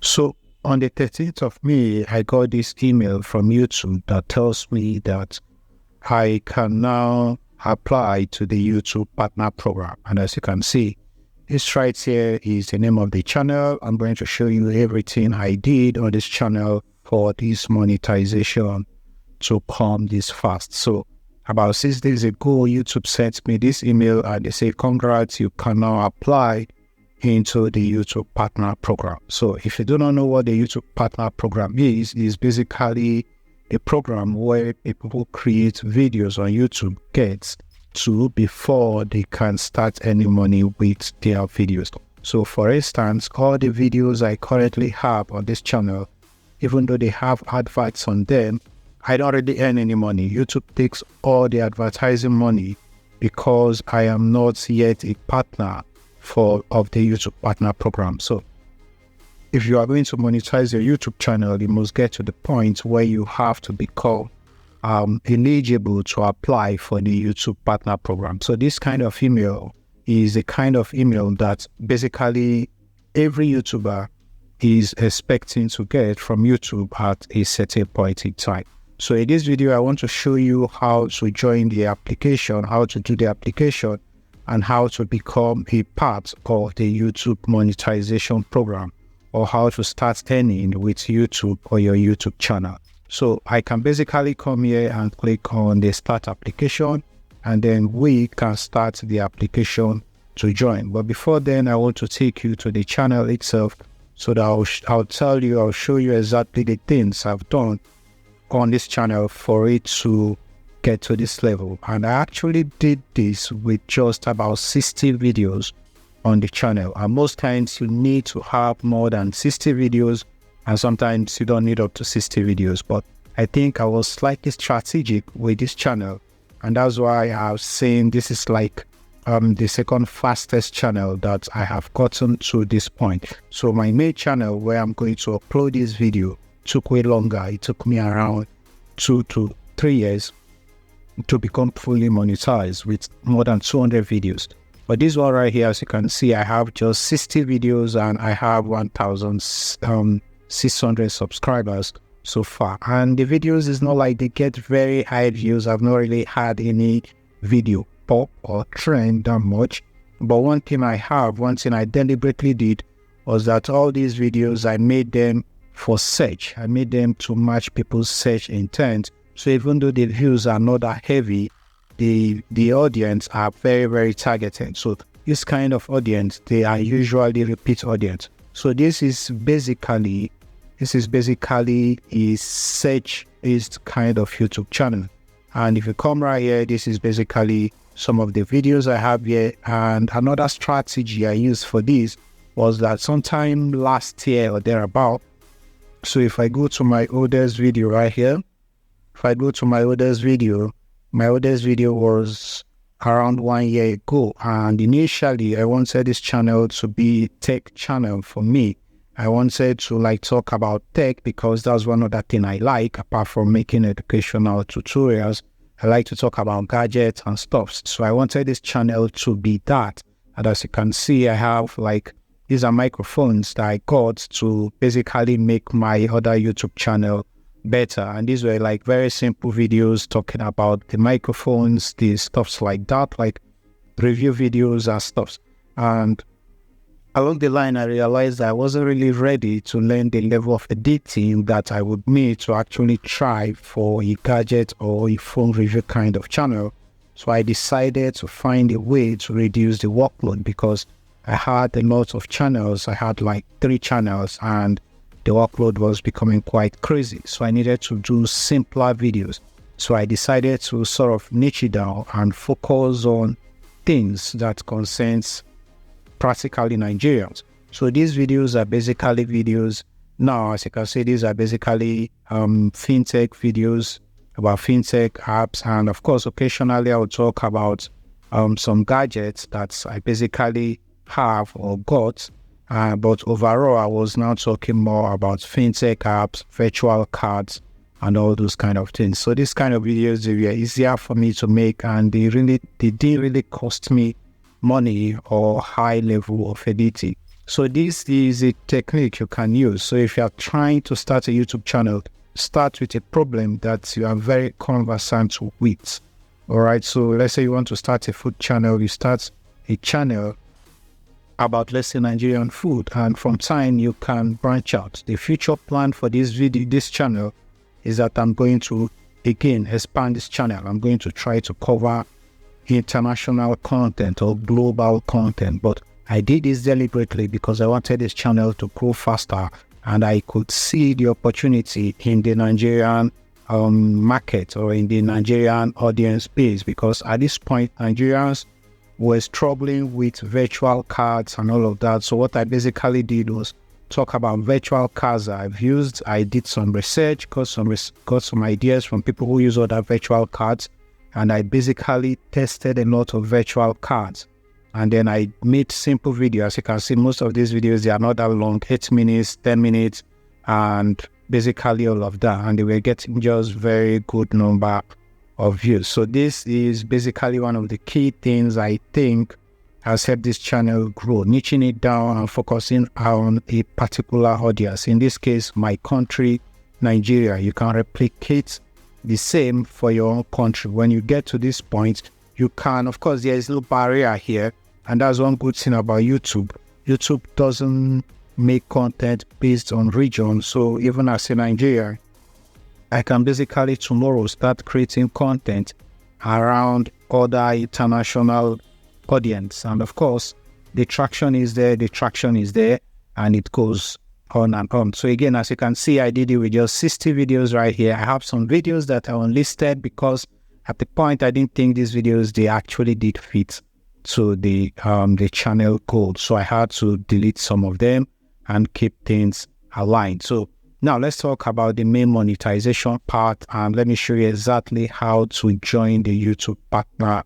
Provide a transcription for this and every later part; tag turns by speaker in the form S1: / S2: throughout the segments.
S1: So on the 13th of May, I got this email from YouTube that tells me that I can now apply to the YouTube Partner Program. And as you can see, this right here is the name of the channel. I'm going to show you everything I did on this channel for this monetization to come this fast. So about 6 days ago, YouTube sent me this email and they say, congrats, you can now apply into the YouTube Partner Program. So if you do not know what the YouTube Partner Program is basically a program where people who create videos on YouTube get to before they can start earning money with their videos. So for instance, all the videos I currently have on this channel, even though they have adverts on them, I don't really earn any money. YouTube takes all the advertising money because I am not yet a partner of the YouTube Partner Program. So if you are going to monetize your YouTube channel, you must get to the point where you have to become eligible to apply for the YouTube Partner Program. So this kind of email is a kind of email that basically every YouTuber is expecting to get from YouTube at a certain point in time. So in this video, I want to show you how to join the application, how to do the application, and how to become a part of the YouTube monetization program, or how to start earning with YouTube or your YouTube channel. So I can basically come here and click on the start application, and then we can start the application to join. But before then, I want to take you to the channel itself so that I'll show you exactly the things I've done on this channel for it to get to this level. And I actually did this with just about 60 videos on the channel, and most times you need to have more than 60 videos, and sometimes you don't need up to 60 videos. But I think I was slightly strategic with this channel, and that's why I've seen this is like the second fastest channel that I have gotten to this point. So my main channel where I'm going to upload this video took way longer. It took me around 2 to 3 years to become fully monetized with more than 200 videos. But this one right here, as you can see, I have just 60 videos and I have 1,600 subscribers so far. And the videos is not like they get very high views. I've not really had any video pop or trend that much. But one thing I deliberately did was that all these videos, I made them for search. I made them to match people's search intent. So even though the views are not that heavy, the audience are very, very targeted. So this kind of audience, they are usually repeat audience. So this is basically a search-based kind of YouTube channel. And if you come right here, this is basically some of the videos I have here. And another strategy I used for this was that sometime last year or thereabout. So if I go to my oldest video right here, my oldest video was around 1 year ago. And initially, I wanted this channel to be a tech channel for me. I wanted to talk about tech because that's one other thing I like, apart from making educational tutorials. I like to talk about gadgets and stuff. So I wanted this channel to be that. And as you can see, I have these are microphones that I got to basically make my other YouTube channel better. And these were very simple videos talking about the microphones, the stuffs like that, like review videos and stuff. And along the line, I realized I wasn't really ready to learn the level of editing that I would need to actually try for a gadget or a phone review kind of channel. So I decided to find a way to reduce the workload because I had a lot of channels. I had 3 channels and the workload was becoming quite crazy. So I needed to do simpler videos. So I decided to sort of niche it down and focus on things that concerns practically Nigerians. So these videos are basically videos. Now, as you can see, these are basically fintech videos about fintech apps. And of course, occasionally I will talk about some gadgets that I basically have or got. But overall, I was now talking more about fintech apps, virtual cards, and all those kind of things. So this kind of videos, they were easier for me to make, and they didn't really cost me money or high level of editing. So this is a technique you can use. So if you are trying to start a YouTube channel, start with a problem that you are very conversant with. All right. So let's say you want to start a food channel. You start a channel about, let's say, Nigerian food, and from time you can branch out. The future plan for this channel is that I'm going to again expand this channel. I'm going to try to cover international content or global content, but I did this deliberately because I wanted this channel to grow faster, and I could see the opportunity in the Nigerian market or in the Nigerian audience base, because at this point Nigerians were struggling with virtual cards and all of that. So what I basically did was talk about virtual cards I did some research, got some ideas from people who use other virtual cards, and I basically tested a lot of virtual cards. And then I made simple videos. As you can see, most of these videos, they are not that long, 8 minutes, 10 minutes, and basically all of that. And they were getting just very good number of views. So this is basically one of the key things I think has helped this channel grow, niching it down and focusing on a particular audience. In this case, my country, Nigeria. You can replicate the same for your own country. When you get to this point, you can, of course, there is no barrier here. And that's one good thing about YouTube. YouTube doesn't make content based on region. So even as a Nigerian, I can basically tomorrow start creating content around other international audience. And of course, the traction is there, and it goes on and on. So again, as you can see, I did it with just 60 videos right here. I have some videos that are unlisted because at the point I didn't think these videos, they actually did fit to the channel code. So I had to delete some of them and keep things aligned. So now let's talk about the main monetization part, and let me show you exactly how to join the YouTube partner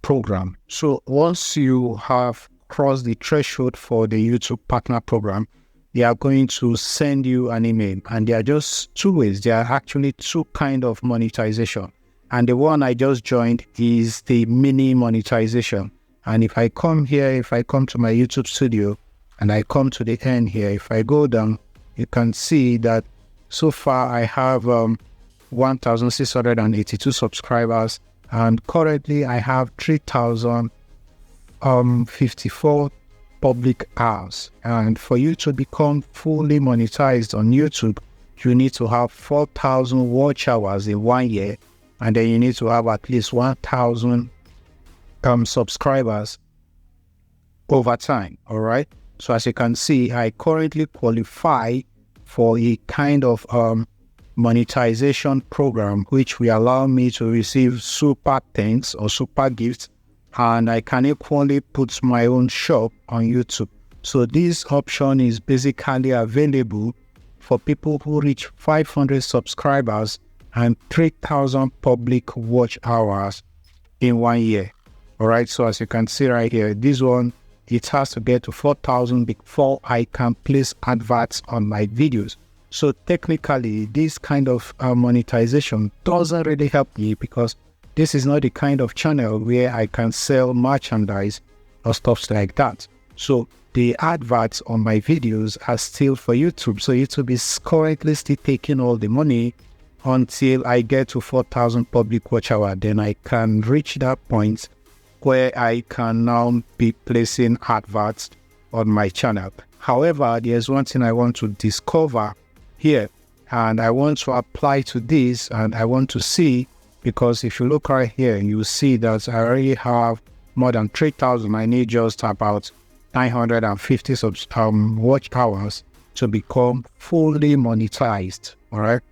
S1: program. So once you have crossed the threshold for the YouTube partner program, they are going to send you an email, and there are just two ways. There are actually two kind of monetization, and the one I just joined is the mini monetization. And if I come here, if I come to my YouTube studio and I come to the end here, if I go down, you can see that so far I have 1,682 subscribers, and currently I have 3,054 public hours. And for you to become fully monetized on YouTube, you need to have 4,000 watch hours in 1 year, and then you need to have at least 1,000 subscribers over time. All right. So as you can see, I currently qualify for a kind of monetization program, which will allow me to receive super thanks or super gifts, and I can equally put my own shop on YouTube. So this option is basically available for people who reach 500 subscribers and 3,000 public watch hours in 1 year. All right. So as you can see right here, this one, it has to get to 4,000 before I can place adverts on my videos. So technically, this kind of monetization doesn't really help me, because this is not the kind of channel where I can sell merchandise or stuff like that. So the adverts on my videos are still for YouTube. So YouTube is currently still taking all the money until I get to 4,000 public watch hour. Then I can reach that point where I can now be placing adverts on my channel. However, there's one thing I want to discover here, and I want to apply to this, and I want to see, because if you look right here, you see that I already have more than 3,000. I need just about 950 watch hours to become fully monetized. All right.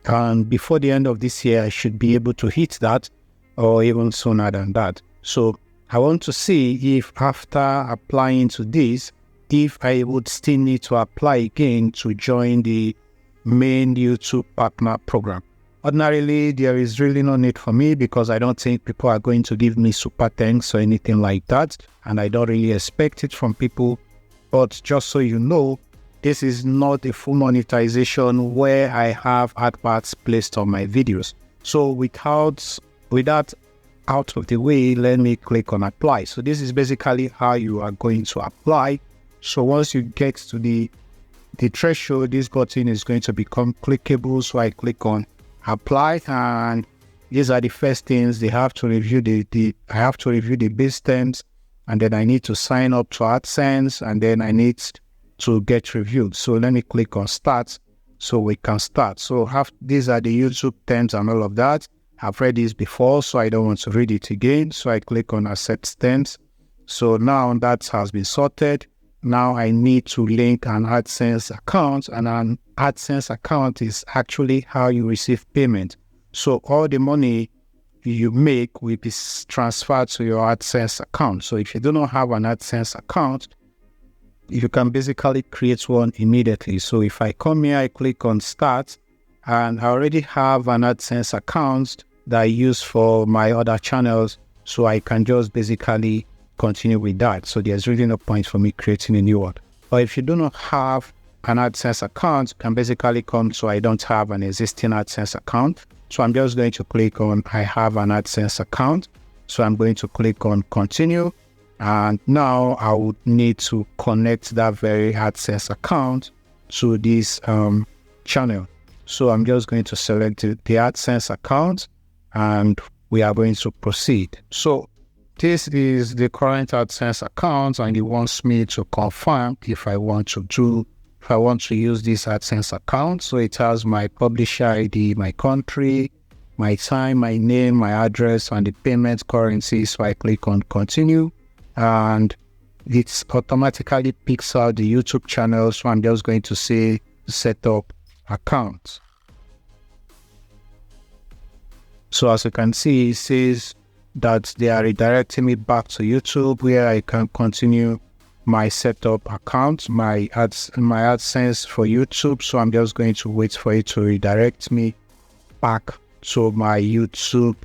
S1: And before the end of this year, I should be able to hit that, or even sooner than that. So I want to see if after applying to this, if I would still need to apply again to join the main YouTube partner program. Ordinarily, there is really no need for me, because I don't think people are going to give me super thanks or anything like that, and I don't really expect it from people. But just so you know, this is not a full monetization where I have adverts placed on my videos. So with that out of the way, let me click on apply. So this is basically how you are going to apply So once you get to the threshold, this button is going to become clickable. So I click on apply, and these are the first things. They have to review I have to review the base terms, and then I need to sign up to AdSense, and then I need to get reviewed. So let me click on start so we can start. So these are the YouTube terms and all of that. I've read this before, so I don't want to read it again. So I click on accept terms. So now that has been sorted. Now I need to link an AdSense account, and an AdSense account is actually how you receive payment. So all the money you make will be transferred to your AdSense account. So if you do not have an AdSense account, you can basically create one immediately. So if I come here, I click on start, and I already have an AdSense account that I use for my other channels. So I can just basically continue with that. So there's really no point for me creating a new one. But if you do not have an AdSense account, you can basically come. So I don't have an existing AdSense account. So I'm just going to click on I have an AdSense account. So I'm going to click on continue. And now I would need to connect that very AdSense account to this channel. So I'm just going to select the AdSense account, and we are going to proceed. So this is the current AdSense account, and it wants me to confirm if I want to use this AdSense account. So it has my publisher ID, my country, my time, my name, my address, and the payment currency. So I click on continue, and it automatically picks out the YouTube channel. So I'm just going to say set up account. So as you can see, it says that they are redirecting me back to YouTube, where I can continue my setup account, my AdSense for YouTube. So I'm just going to wait for it to redirect me back to my YouTube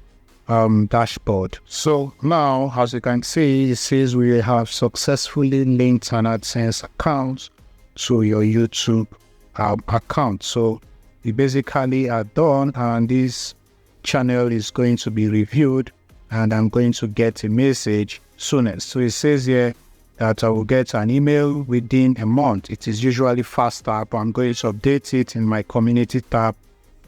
S1: dashboard. So now, as you can see, it says we have successfully linked an AdSense account to your YouTube account. So we basically are done, and this channel is going to be reviewed, and I'm going to get a message soonest. So it says here that I will get an email within a month. It is usually faster, but I'm going to update it in my community tab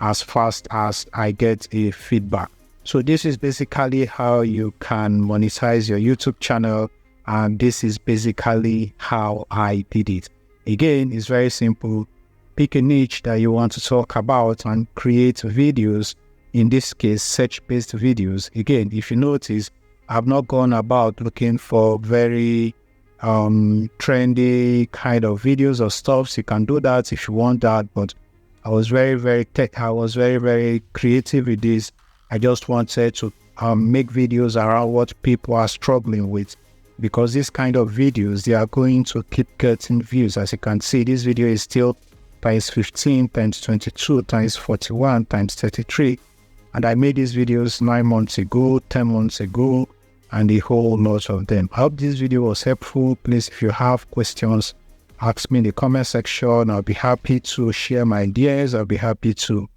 S1: as fast as I get a feedback. So this is basically how you can monetize your YouTube channel, and this is basically how I did it. Again, it's very simple. Pick a niche that you want to talk about and create videos. In this case, search-based videos. Again, if you notice, I've not gone about looking for very trendy kind of videos or stuff. So you can do that if you want that, but I was very creative with this. I just wanted to make videos around what people are struggling with, because this kind of videos, they are going to keep getting views. As you can see, this video is still times 15, times 22, times 41, times 33. And I made these videos 9 months ago, 10 months ago, and a whole lot of them. I hope this video was helpful. Please, if you have questions, ask me in the comment section. I'll be happy to share my ideas. I'll be happy to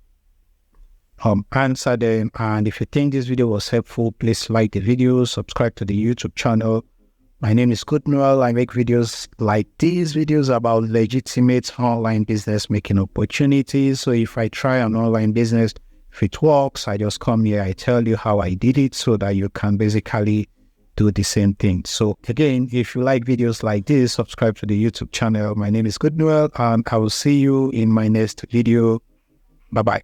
S1: answer them. And if you think this video was helpful, please like the video, subscribe to the YouTube channel. My name is Goodnoel. I make videos like these videos about legitimate online business making opportunities. So if I try an online business, if it works, I just come here, I tell you how I did it so that you can basically do the same thing. So again, if you like videos like this, subscribe to the YouTube channel. My name is Goodnoel, and I will see you in my next video. Bye-bye.